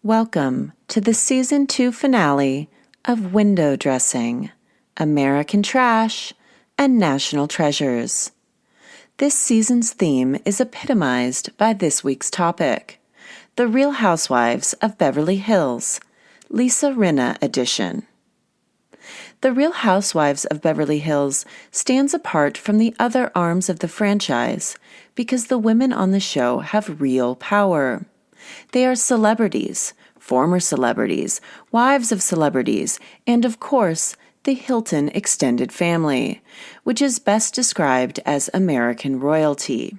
Welcome to the Season 2 finale of Window Dressing, American Trash, and National Treasures. This season's theme is epitomized by this week's topic, The Real Housewives of Beverly Hills, Lisa Rinna edition. The Real Housewives of Beverly Hills stands apart from the other arms of the franchise because the women on the show have real power. They are celebrities, former celebrities, wives of celebrities, and of course, the Hilton extended family, which is best described as American royalty.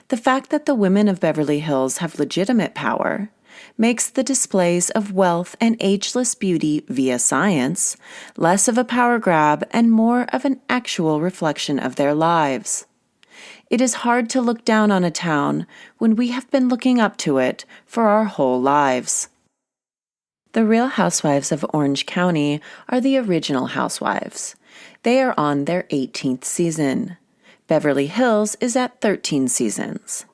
The fact that the women of Beverly Hills have legitimate power makes the displays of wealth and ageless beauty via science less of a power grab and more of an actual reflection of their lives. It is hard to look down on a town when we have been looking up to it for our whole lives. The Real Housewives of Orange County are the original housewives. They are on their 18th season. Beverly Hills is at 13 seasons.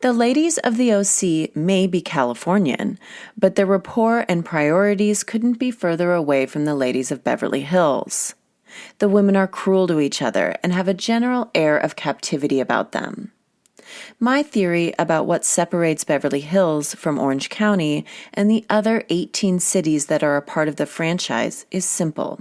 The ladies of the OC may be Californian, but their rapport and priorities couldn't be further away from the ladies of Beverly Hills. The women are cruel to each other and have a general air of captivity about them. My theory about what separates Beverly Hills from Orange County and the other 18 cities that are a part of the franchise is simple.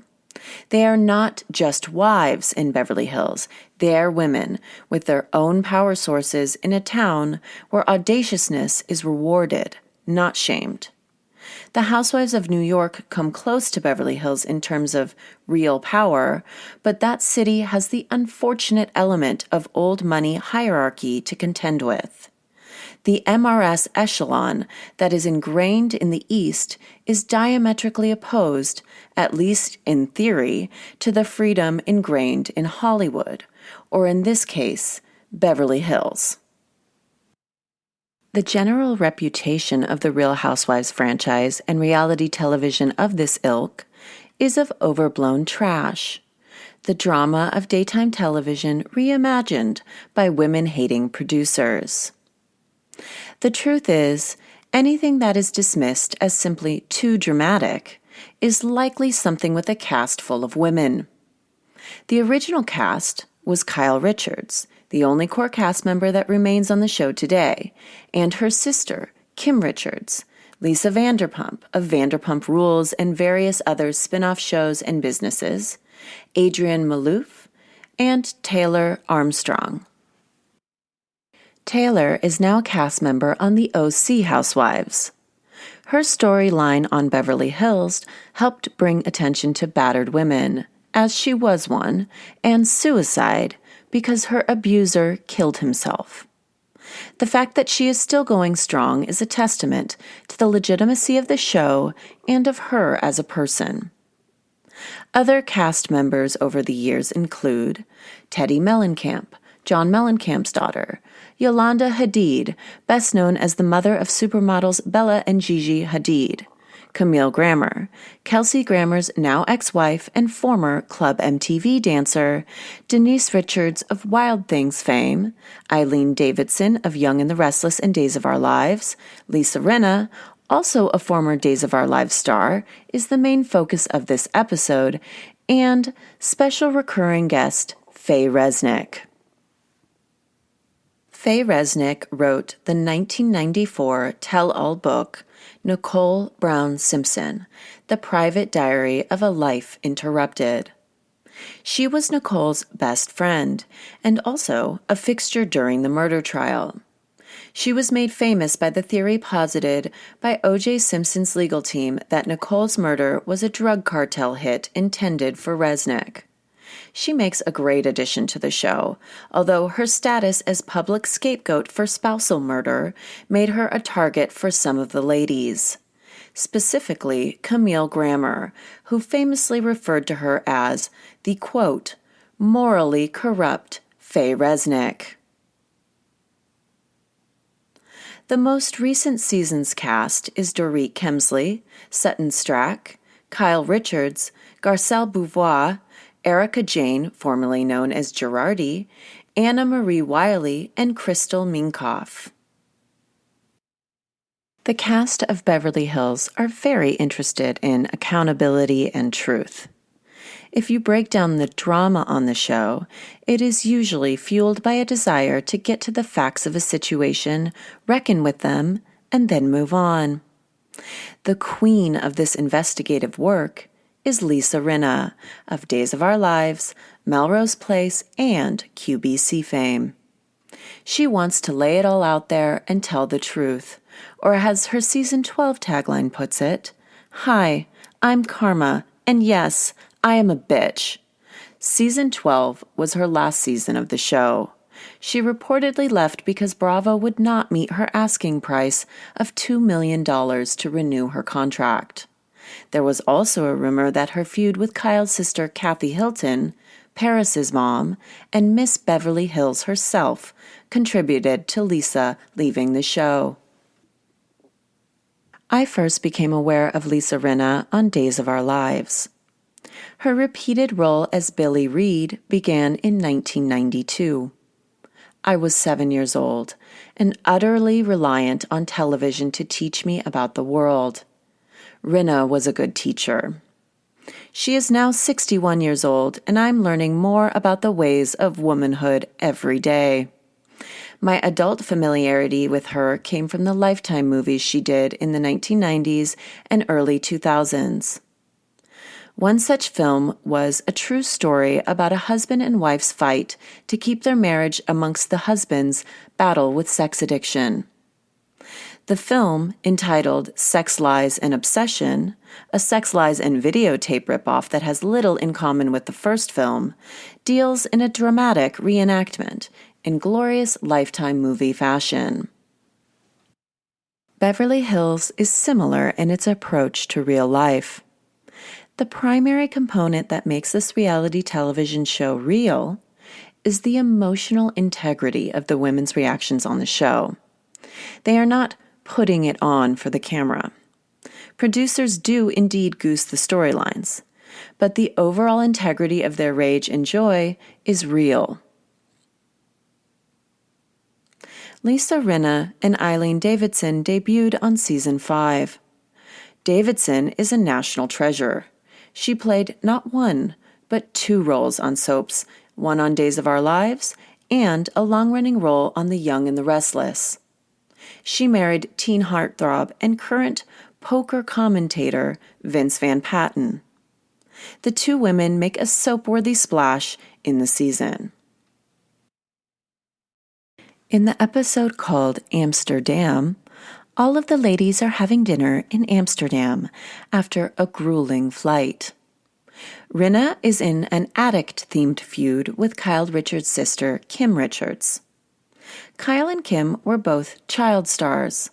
They are not just wives in Beverly Hills. They are women with their own power sources in a town where audaciousness is rewarded, not shamed. The Housewives of New York come close to Beverly Hills in terms of real power, but that city has the unfortunate element of old money hierarchy to contend with. The MRS echelon that is ingrained in the East is diametrically opposed, at least in theory, to the freedom ingrained in Hollywood, or in this case, Beverly Hills. The general reputation of the Real Housewives franchise and reality television of this ilk is of overblown trash, the drama of daytime television reimagined by women-hating producers. The truth is, anything that is dismissed as simply too dramatic is likely something with a cast full of women. The original cast was Kyle Richards, the only core cast member that remains on the show today, and her sister, Kim Richards, Lisa Vanderpump of Vanderpump Rules and various other spin-off shows and businesses, Adrienne Maloof, and Taylor Armstrong. Taylor is now a cast member on the OC Housewives. Her storyline on Beverly Hills helped bring attention to battered women, as she was one, and suicide, because her abuser killed himself. The fact that she is still going strong is a testament to the legitimacy of the show and of her as a person. Other cast members over the years include Teddi Mellencamp, John Mellencamp's daughter, Yolanda Hadid, best known as the mother of supermodels Bella and Gigi Hadid, Camille Grammer, Kelsey Grammer's now ex-wife and former Club MTV dancer, Denise Richards of Wild Things fame, Eileen Davidson of Young and the Restless and Days of Our Lives, Lisa Rinna, also a former Days of Our Lives star, is the main focus of this episode, and special recurring guest Faye Resnick. Faye Resnick wrote the 1994 tell-all book Nicole Brown Simpson, The Private Diary of a Life Interrupted. She was Nicole's best friend and also a fixture during the murder trial. She was made famous by the theory posited by O.J. Simpson's legal team that Nicole's murder was a drug cartel hit intended for Resnick. She makes a great addition to the show, although her status as public scapegoat for spousal murder made her a target for some of the ladies. Specifically, Camille Grammer, who famously referred to her as the, quote, morally corrupt Faye Resnick. The most recent season's cast is Dorit Kemsley, Sutton Strack, Kyle Richards, Garcelle Beauvoir, Erica Jane, formerly known as Girardi, Anna Marie Wiley, and Crystal Minkoff. The cast of Beverly Hills are very interested in accountability and truth. If you break down the drama on the show, it is usually fueled by a desire to get to the facts of a situation, reckon with them, and then move on. The queen of this investigative work is Lisa Rinna of Days of Our Lives, Melrose Place, and QVC fame. She wants to lay it all out there and tell the truth, or as her season 12 tagline puts it, "Hi, I'm Karma, and yes, I am a bitch." Season 12 was her last season of the show. She reportedly left because Bravo would not meet her asking price of $2 million to renew her contract. There was also a rumor that her feud with Kyle's sister Kathy Hilton, Paris's mom, and Miss Beverly Hills herself contributed to Lisa leaving the show. I first became aware of Lisa Rinna on Days of Our Lives. Her repeated role as Billie Reed began in 1992. I was 7 years old and utterly reliant on television to teach me about the world. Rinna was a good teacher. She is now 61 years old, and I'm learning more about the ways of womanhood every day. My adult familiarity with her came from the Lifetime movies she did in the 1990s and early 2000s. One such film was a true story about a husband and wife's fight to keep their marriage amongst the husband's battle with sex addiction. The film, entitled Sex, Lies, and Obsession, a sex, lies, and videotape ripoff that has little in common with the first film, deals in a dramatic reenactment in glorious Lifetime movie fashion. Beverly Hills is similar in its approach to real life. The primary component that makes this reality television show real is the emotional integrity of the women's reactions on the show. They are not putting it on for the camera. Producers do indeed goose the storylines, but the overall integrity of their rage and joy is real. Lisa Rinna and Eileen Davidson debuted on season 5. Davidson is a national treasure. She played not one, but 2 roles on soaps, one on Days of Our Lives and a long-running role on The Young and the Restless. She married teen heartthrob and current poker commentator Vince Van Patten. The 2 women make a soap-worthy splash in the season. In the episode called Amsterdam, all of the ladies are having dinner in Amsterdam after a grueling flight. Rinna is in an addict-themed feud with Kyle Richards' sister, Kim Richards. Kyle and Kim were both child stars.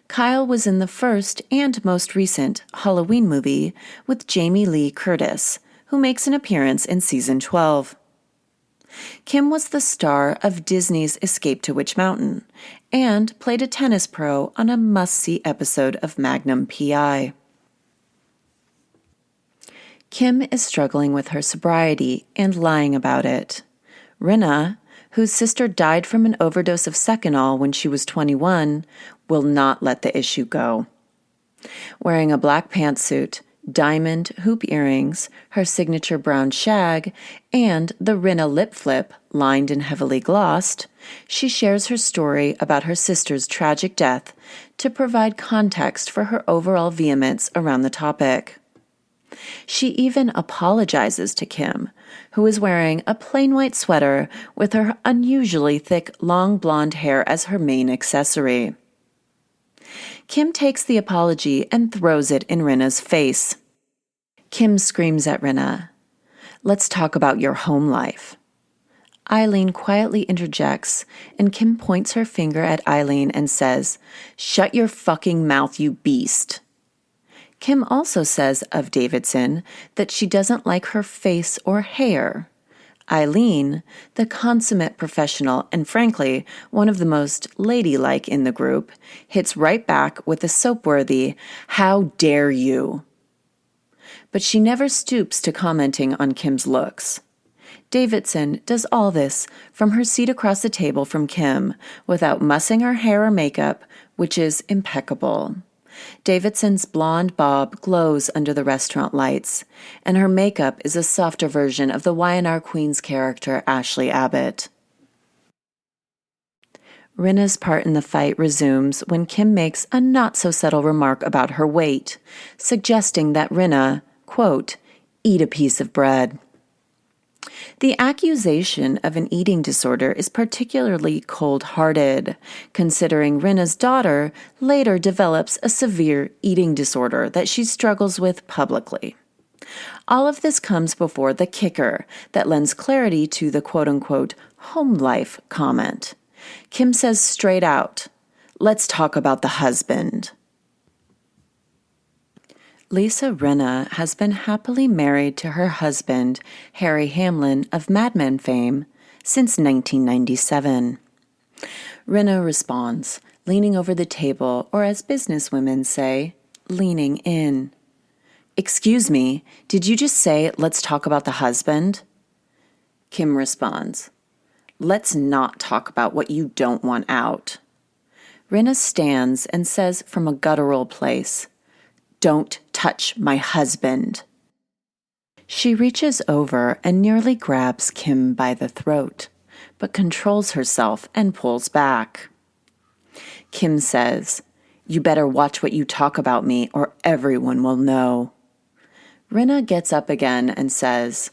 Kyle was in the first and most recent Halloween movie with Jamie Lee Curtis, who makes an appearance in season 12. Kim was the star of Disney's Escape to Witch Mountain and played a tennis pro on a must-see episode of Magnum P.I. Kim is struggling with her sobriety and lying about it. Rinna, whose sister died from an overdose of Seconal when she was 21, will not let the issue go. Wearing a black pantsuit, diamond hoop earrings, her signature brown shag, and the Rinna lip flip, lined and heavily glossed, she shares her story about her sister's tragic death to provide context for her overall vehemence around the topic. She even apologizes to Kim, who is wearing a plain white sweater with her unusually thick, long blonde hair as her main accessory. Kim takes the apology and throws it in Rinna's face. Kim screams at Rinna, "Let's talk about your home life." Eileen quietly interjects, and Kim points her finger at Eileen and says, "Shut your fucking mouth, you beast." Kim also says of Davidson that she doesn't like her face or hair. Eileen, the consummate professional and frankly one of the most ladylike in the group, hits right back with a soap-worthy, "How dare you?" But she never stoops to commenting on Kim's looks. Davidson does all this from her seat across the table from Kim without mussing her hair or makeup, which is impeccable. Davidson's blonde bob glows under the restaurant lights, and her makeup is a softer version of the Y&R Queen's character Ashley Abbott. Rinna's part in the fight resumes when Kim makes a not-so-subtle remark about her weight, suggesting that Rinna, quote, eat a piece of bread. The accusation of an eating disorder is particularly cold-hearted, considering Rinna's daughter later develops a severe eating disorder that she struggles with publicly. All of this comes before the kicker that lends clarity to the quote-unquote home life comment. Kim says straight out, "Let's talk about the husband." Lisa Rinna has been happily married to her husband, Harry Hamlin of Mad Men fame, since 1997. Rinna responds, leaning over the table, or as businesswomen say, leaning in. "Excuse me, did you just say, 'Let's talk about the husband'?" Kim responds, "Let's not talk about what you don't want out." Rinna stands and says from a guttural place, "Don't touch my husband." She reaches over and nearly grabs Kim by the throat, but controls herself and pulls back. Kim says, "You better watch what you talk about me or everyone will know." Rinna gets up again and says,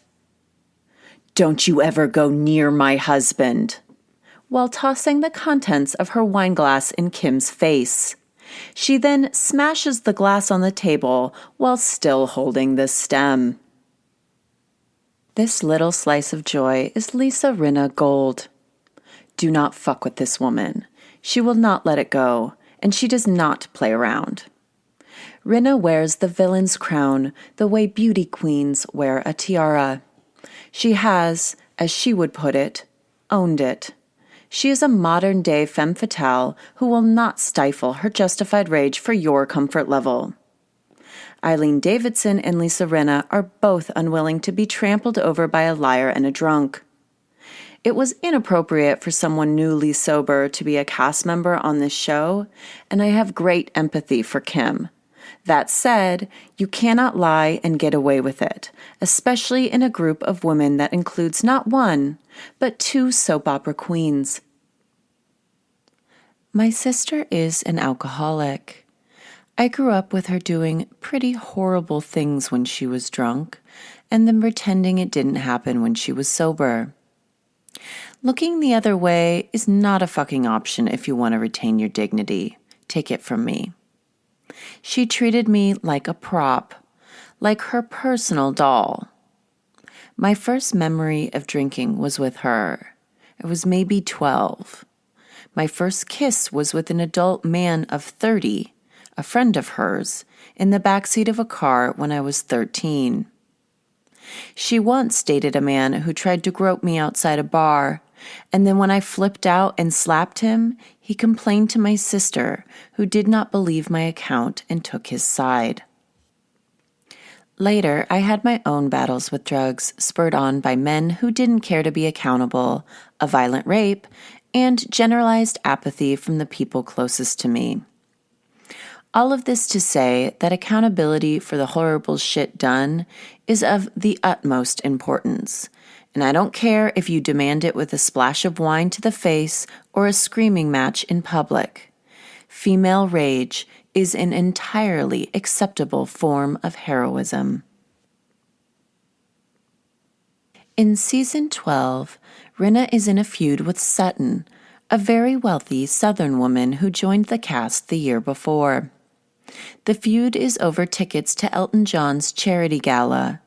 "Don't you ever go near my husband," while tossing the contents of her wine glass in Kim's face. She then smashes the glass on the table while still holding the stem. This little slice of joy is Lisa Rinna gold. Do not fuck with this woman. She will not let it go, and she does not play around. Rinna wears the villain's crown the way beauty queens wear a tiara. She has, as she would put it, owned it. She is a modern-day femme fatale who will not stifle her justified rage for your comfort level. Eileen Davidson and Lisa Rinna are both unwilling to be trampled over by a liar and a drunk. It was inappropriate for someone newly sober to be a cast member on this show, and I have great empathy for Kim. That said, you cannot lie and get away with it, especially in a group of women that includes not one, but two soap opera queens. My sister is an alcoholic. I grew up with her doing pretty horrible things when she was drunk, and then pretending it didn't happen when she was sober. Looking the other way is not a fucking option if you want to retain your dignity. Take it from me. She treated me like a prop, like her personal doll. My first memory of drinking was with her. I was maybe 12. My first kiss was with an adult man of 30, a friend of hers, in the backseat of a car when I was 13. She once dated a man who tried to grope me outside a bar, and then when I flipped out and slapped him, he complained to my sister, who did not believe my account and took his side. Later, I had my own battles with drugs, spurred on by men who didn't care to be accountable, a violent rape, and generalized apathy from the people closest to me. All of this to say that accountability for the horrible shit done is of the utmost importance, and I don't care if you demand it with a splash of wine to the face or a screaming match in public. Female rage is an entirely acceptable form of heroism. In Season 12, Rinna is in a feud with Sutton, a very wealthy Southern woman who joined the cast the year before. The feud is over tickets to Elton John's charity gala.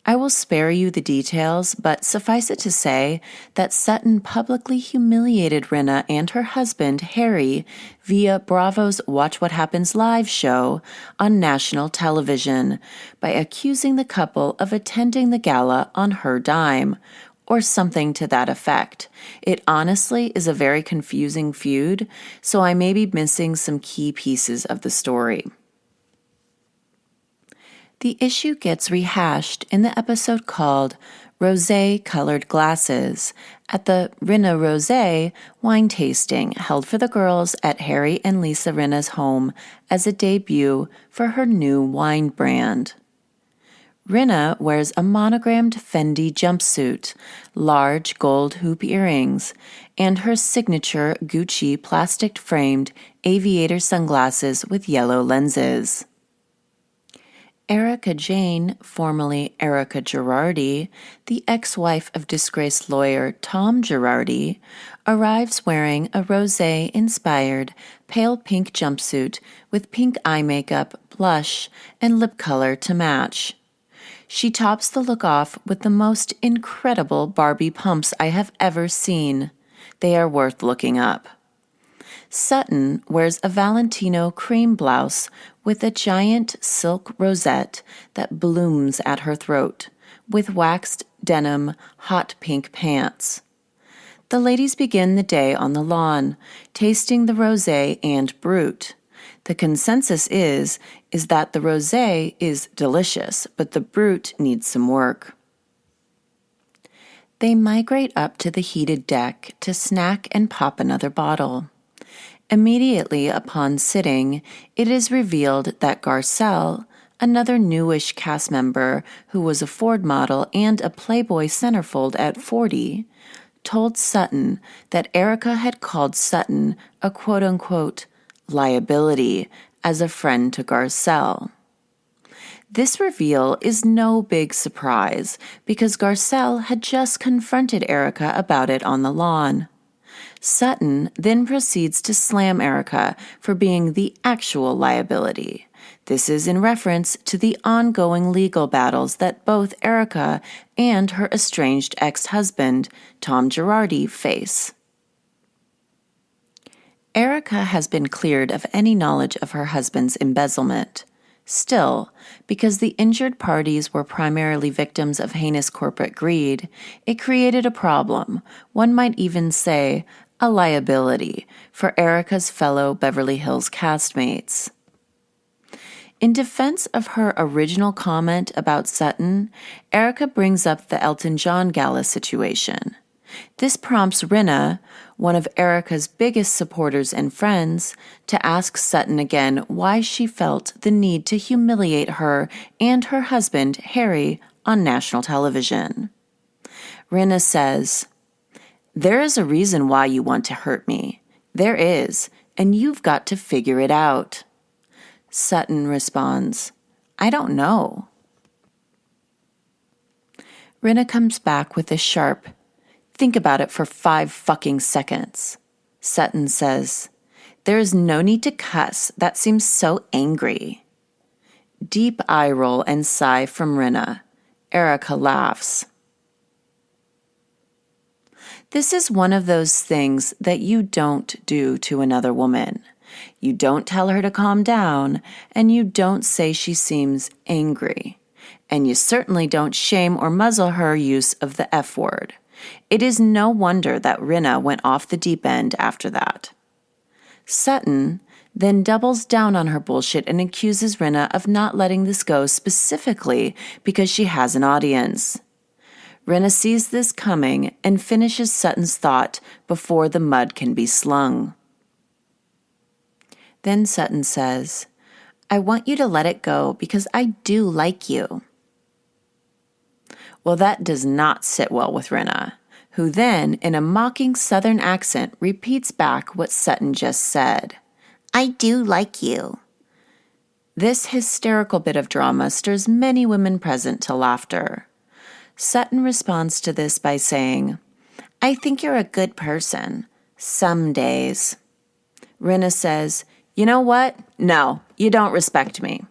I will spare you the details, but suffice it to say that Sutton publicly humiliated Rinna and her husband, Harry, via Bravo's Watch What Happens Live show on national television by accusing the couple of attending the gala on her dime, or something to that effect. It honestly is a very confusing feud, so I may be missing some key pieces of the story. The issue gets rehashed in the episode called Rosé-Colored Glasses, at the Rinna Rosé wine tasting held for the girls at Harry and Lisa Rinna's home as a debut for her new wine brand. Rinna wears a monogrammed Fendi jumpsuit, large gold hoop earrings, and her signature Gucci plastic-framed aviator sunglasses with yellow lenses. Erica Jane, formerly Erica Girardi, the ex-wife of disgraced lawyer Tom Girardi, arrives wearing a rosé-inspired pale pink jumpsuit with pink eye makeup, blush, and lip color to match. She tops the look off with the most incredible Barbie pumps I have ever seen. They are worth looking up. Sutton wears a Valentino cream blouse with a giant silk rosette that blooms at her throat, with waxed denim hot pink pants. The ladies begin the day on the lawn, tasting the rosé and brut. The consensus is that the rosé is delicious, but the brut needs some work. They migrate up to the heated deck to snack and pop another bottle. Immediately upon sitting, it is revealed that Garcelle, another newish cast member who was a Ford model and a Playboy centerfold at 40, told Sutton that Erica had called Sutton a quote-unquote liability as a friend to Garcelle. This reveal is no big surprise because Garcelle had just confronted Erica about it on the lawn. Sutton then proceeds to slam Erica for being the actual liability. This is in reference to the ongoing legal battles that both Erica and her estranged ex-husband, Tom Girardi, face. Erica has been cleared of any knowledge of her husband's embezzlement. Still, because the injured parties were primarily victims of heinous corporate greed, it created a problem, one might even say a liability, for Erica's fellow Beverly Hills castmates. In defense of her original comment about Sutton, Erica brings up the Elton John gala situation. This prompts Rinna, one of Erica's biggest supporters and friends, to ask Sutton again why she felt the need to humiliate her and her husband, Harry, on national television. Rinna says, "There is a reason why you want to hurt me. There is, and you've got to figure it out." Sutton responds, "I don't know." Rinna comes back with a sharp, "Think about it for 5 fucking seconds." Sutton says, "There is no need to cuss. That seems so angry." Deep eye roll and sigh from Rinna. Erica laughs. This is one of those things that you don't do to another woman. You don't tell her to calm down, and you don't say she seems angry. And you certainly don't shame or muzzle her use of the F word. It is no wonder that Rinna went off the deep end after that. Sutton then doubles down on her bullshit and accuses Rinna of not letting this go specifically because she has an audience. Rinna sees this coming and finishes Sutton's thought before the mud can be slung. Then Sutton says, "I want you to let it go because I do like you." Well, that does not sit well with Rinna, who then, in a mocking Southern accent, repeats back what Sutton just said. "I do like you." This hysterical bit of drama stirs many women present to laughter. Sutton responds to this by saying, "I think you're a good person. Some days." Rinna says, "You know what? No, you don't respect me."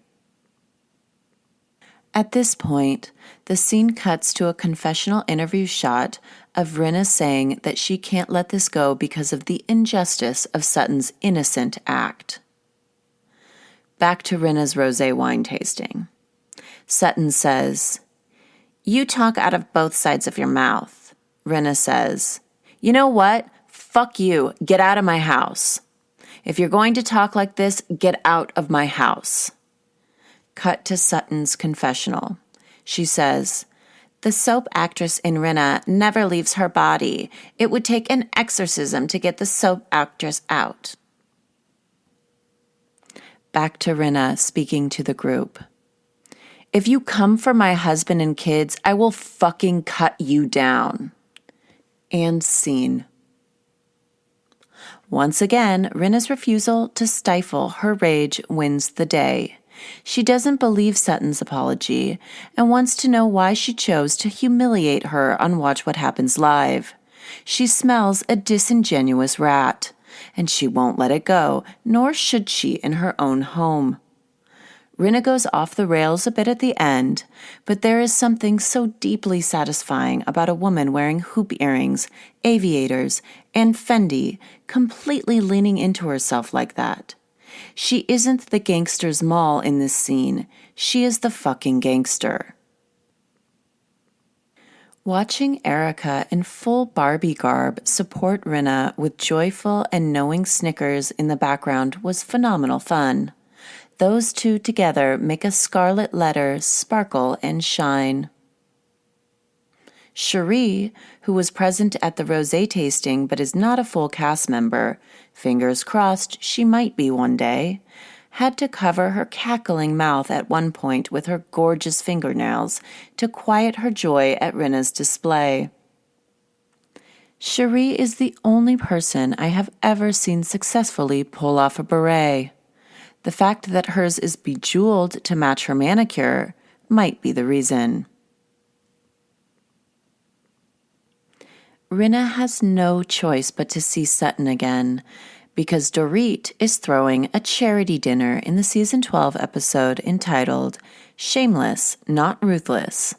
At this point, the scene cuts to a confessional interview shot of Rinna saying that she can't let this go because of the injustice of Sutton's innocent act. Back to Rinna's rosé wine tasting. Sutton says, "You talk out of both sides of your mouth." Rinna says, "You know what? Fuck you. Get out of my house. If you're going to talk like this, get out of my house." Cut to Sutton's confessional. She says, The soap actress in Rinna never leaves her body. It would take an exorcism to get the soap actress out. Back to Rinna speaking to the group. If you come for my husband and kids, I will fucking cut you down. And scene. Once again, Rinna's refusal to stifle her rage wins the day. She doesn't believe Sutton's apology and wants to know why she chose to humiliate her on Watch What Happens Live. She smells a disingenuous rat, and she won't let it go, nor should she in her own home. Rinna goes off the rails a bit at the end, but there is something so deeply satisfying about a woman wearing hoop earrings, aviators, and Fendi, completely leaning into herself like that. She isn't the gangster's moll in this scene. She is the fucking gangster. Watching Erica in full Barbie garb support Rinna with joyful and knowing snickers in the background was phenomenal fun. Those two together make a scarlet letter sparkle and shine. Cherie, who was present at the rosé tasting but is not a full cast member, fingers crossed she might be one day, had to cover her cackling mouth at one point with her gorgeous fingernails to quiet her joy at Rinna's display. Cherie is the only person I have ever seen successfully pull off a beret. The fact that hers is bejeweled to match her manicure might be the reason. Rinna has no choice but to see Sutton again, because Dorit is throwing a charity dinner in the season 12 episode entitled Shameless, Not Ruthless.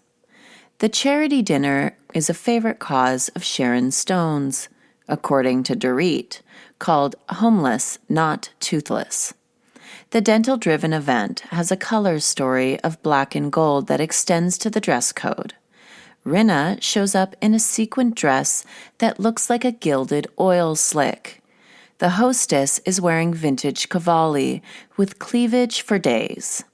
The charity dinner is a favorite cause of Sharon Stone's, according to Dorit, called Homeless, Not Toothless. The dental-driven event has a color story of black and gold that extends to the dress code. Rinna shows up in a sequined dress that looks like a gilded oil slick. The hostess is wearing vintage Cavalli with cleavage for days.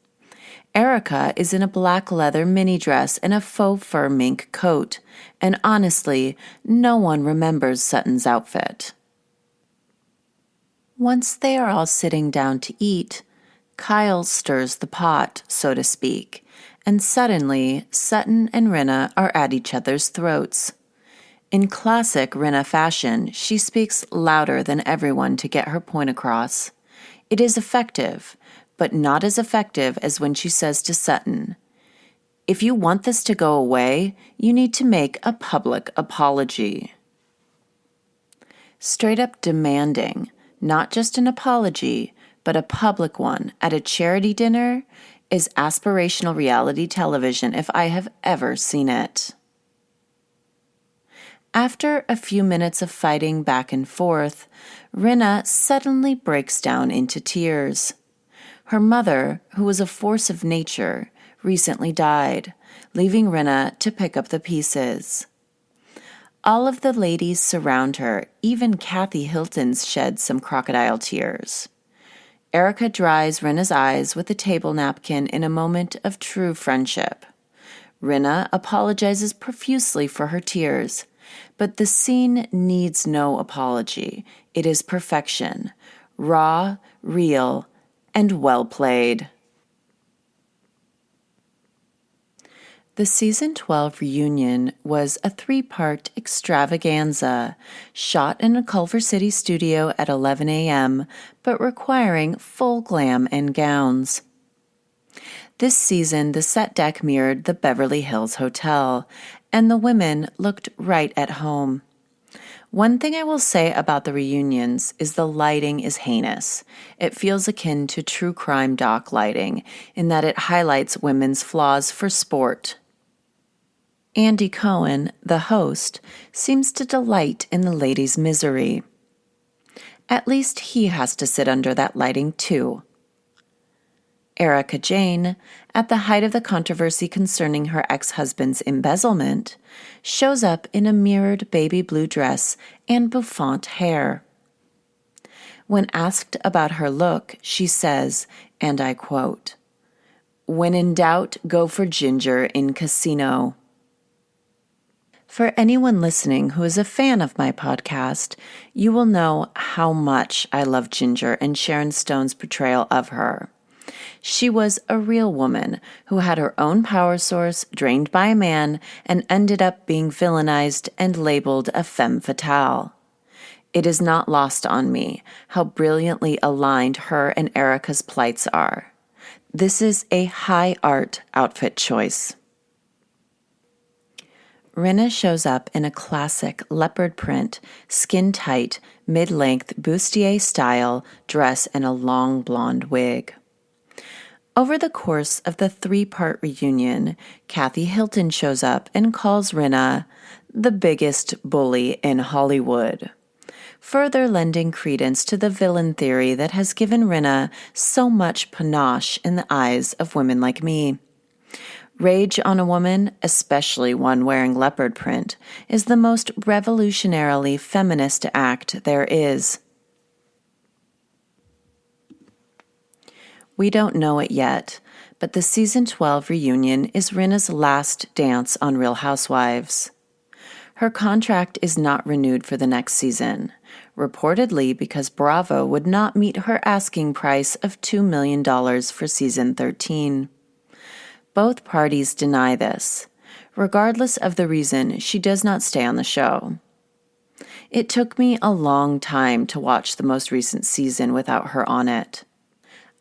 Erica is in a black leather mini dress and a faux fur mink coat, and honestly, no one remembers Sutton's outfit. Once they are all sitting down to eat, Kyle stirs the pot, so to speak, and suddenly Sutton and Rinna are at each other's throats. In classic Rinna fashion, she speaks louder than everyone to get her point across. It is effective, but not as effective as when she says to Sutton, "If you want this to go away, you need to make a public apology." Straight up demanding, not just an apology, but a public one at a charity dinner is aspirational reality television if I have ever seen it. After a few minutes of fighting back and forth, Rinna suddenly breaks down into tears. Her mother, who was a force of nature, recently died, leaving Rinna to pick up the pieces. All of the ladies surround her, even Kathy Hilton's shed some crocodile tears. Erica dries Rinna's eyes with a table napkin in a moment of true friendship. Rinna apologizes profusely for her tears, but the scene needs no apology. It is perfection, raw, real, and well played. The season 12 reunion was a 3-part extravaganza, shot in a Culver City studio at 11 a.m., but requiring full glam and gowns. This season, the set deck mirrored the Beverly Hills Hotel, and the women looked right at home. One thing I will say about the reunions is the lighting is heinous. It feels akin to true crime doc lighting, in that it highlights women's flaws for sport. Andy Cohen, the host, seems to delight in the ladies' misery. At least he has to sit under that lighting too. Erica Jane, at the height of the controversy concerning her ex-husband's embezzlement, shows up in a mirrored baby blue dress and bouffant hair. When asked about her look, she says, and I quote, "When in doubt, go for ginger in casino." For anyone listening who is a fan of my podcast, you will know how much I love Ginger and Sharon Stone's portrayal of her. She was a real woman who had her own power source drained by a man and ended up being villainized and labeled a femme fatale. It is not lost on me how brilliantly aligned her and Erica's plights are. This is a high art outfit choice. Rinna shows up in a classic leopard print, skin-tight, mid-length bustier style dress and a long blonde wig. Over the course of the 3-part reunion, Kathy Hilton shows up and calls Rinna the biggest bully in Hollywood, further lending credence to the villain theory that has given Rinna so much panache in the eyes of women like me. Rage on a woman, especially one wearing leopard print, is the most revolutionarily feminist act there is. We don't know it yet, but the season 12 reunion is Rinna's last dance on Real Housewives. Her contract is not renewed for the next season, reportedly because Bravo would not meet her asking price of $2 million for season 13. Both parties deny this. Regardless of the reason, she does not stay on the show. It took me a long time to watch the most recent season without her on it.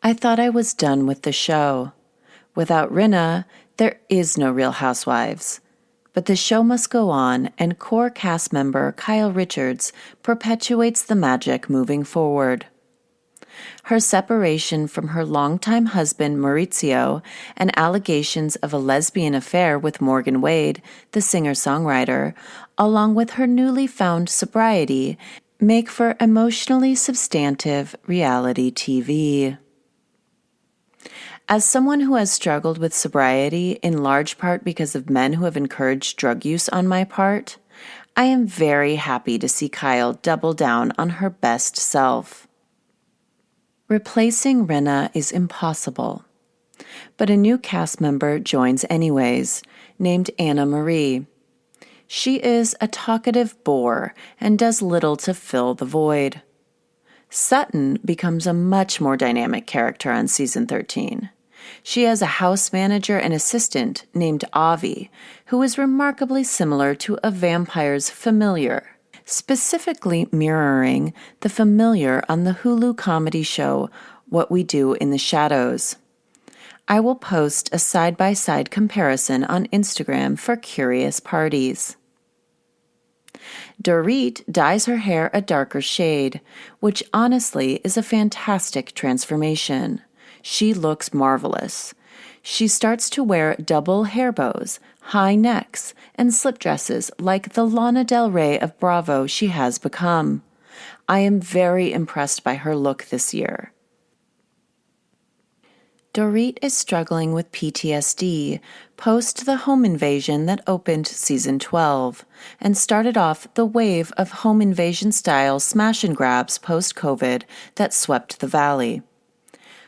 I thought I was done with the show. Without Rinna, there is no Real Housewives. But the show must go on, and core cast member Kyle Richards perpetuates the magic moving forward. Her separation from her longtime husband Maurizio and allegations of a lesbian affair with Morgan Wade, the singer-songwriter, along with her newly found sobriety, make for emotionally substantive reality TV. As someone who has struggled with sobriety in large part because of men who have encouraged drug use on my part, I am very happy to see Kyle double down on her best self. Replacing Rinna is impossible, but a new cast member joins anyways, named Anna Marie. She is a talkative bore and does little to fill the void. Sutton becomes a much more dynamic character on season 13. She has a house manager and assistant named Avi, who is remarkably similar to a vampire's familiar, specifically mirroring the familiar on the Hulu comedy show What We Do in the Shadows. I will post a side-by-side comparison on Instagram for curious parties. Dorit dyes her hair a darker shade, which honestly is a fantastic transformation. She looks marvelous. She starts to wear double hair bows, high necks, and slip dresses like the Lana Del Rey of Bravo she has become. I am very impressed by her look this year. Dorit is struggling with PTSD post the home invasion that opened season 12 and started off the wave of home invasion-style smash-and-grabs post-COVID that swept the valley.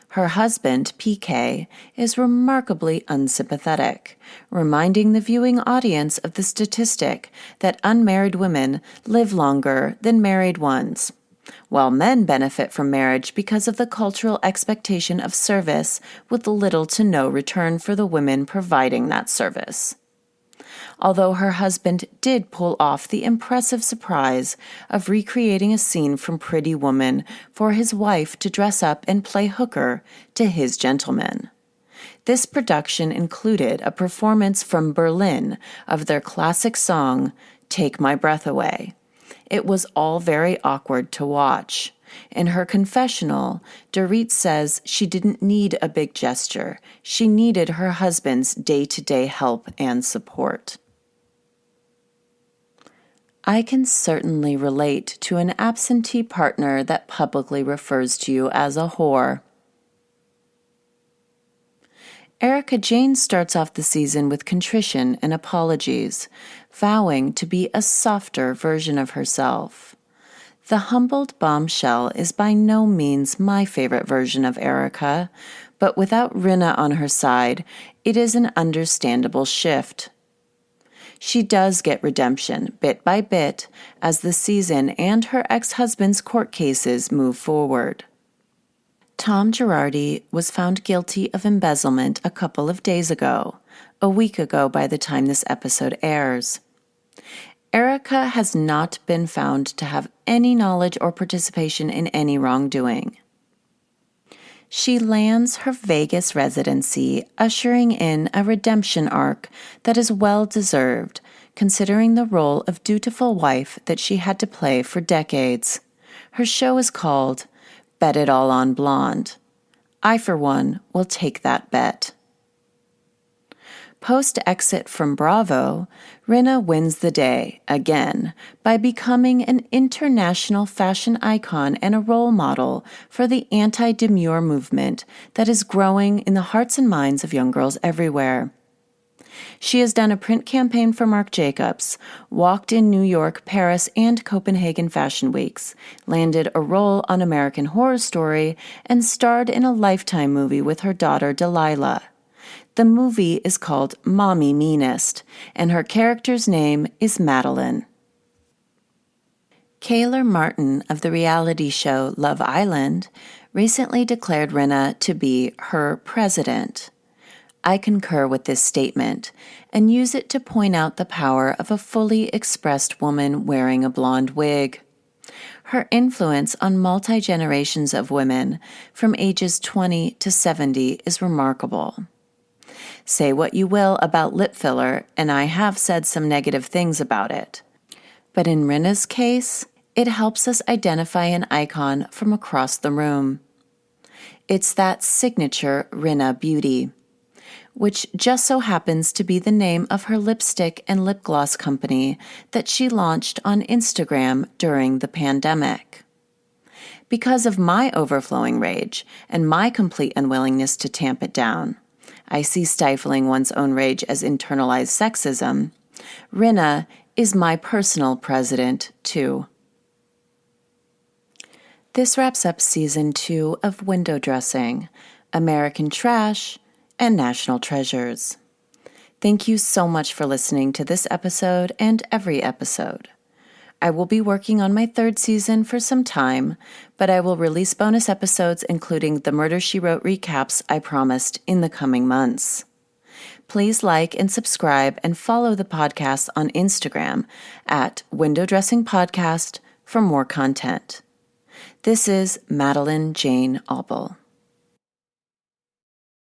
Her husband, PK, is remarkably unsympathetic, reminding the viewing audience of the statistic that unmarried women live longer than married ones, while men benefit from marriage because of the cultural expectation of service with little to no return for the women providing that service. Although her husband did pull off the impressive surprise of recreating a scene from Pretty Woman for his wife to dress up and play hooker to his gentleman. This production included a performance from Berlin of their classic song, Take My Breath Away. It was all very awkward to watch. In her confessional, Dorit says she didn't need a big gesture. She needed her husband's day-to-day help and support. I can certainly relate to an absentee partner that publicly refers to you as a whore. Erica Jane starts off the season with contrition and apologies, vowing to be a softer version of herself. The humbled bombshell is by no means my favorite version of Erica, but without Rinna on her side, it is an understandable shift. She does get redemption bit by bit as the season and her ex-husband's court cases move forward. Tom Girardi was found guilty of embezzlement a couple of days ago, a week ago by the time this episode airs. Erica has not been found to have any knowledge or participation in any wrongdoing. She lands her Vegas residency, ushering in a redemption arc that is well-deserved, considering the role of dutiful wife that she had to play for decades. Her show is called Bet It All on Blonde. I, for one, will take that bet. Post-exit from Bravo, Rinna wins the day, again, by becoming an international fashion icon and a role model for the anti-demure movement that is growing in the hearts and minds of young girls everywhere. She has done a print campaign for Marc Jacobs, walked in New York, Paris, and Copenhagen Fashion Weeks, landed a role on American Horror Story, and starred in a Lifetime movie with her daughter Delilah. The movie is called Mommy Meanest, and her character's name is Madeline. Kaylor Martin of the reality show Love Island recently declared Rinna to be her president. I concur with this statement and use it to point out the power of a fully expressed woman wearing a blonde wig. Her influence on multi-generations of women from ages 20 to 70 is remarkable. Say what you will about lip filler, and I have said some negative things about it. But in Rinna's case, it helps us identify an icon from across the room. It's that signature Rinna beauty, which just so happens to be the name of her lipstick and lip gloss company that she launched on Instagram during the pandemic. Because of my overflowing rage and my complete unwillingness to tamp it down, I see stifling one's own rage as internalized sexism. Rinna is my personal president, too. This wraps up Season 2 of Window Dressing, American Trash, and National Treasures. Thank you so much for listening to this episode and every episode. I will be working on my third season for some time, but I will release bonus episodes including the Murder, She Wrote recaps I promised in the coming months. Please like and subscribe and follow the podcast on Instagram at Window Dressing Podcast for more content. This is Madeline Jane Auble.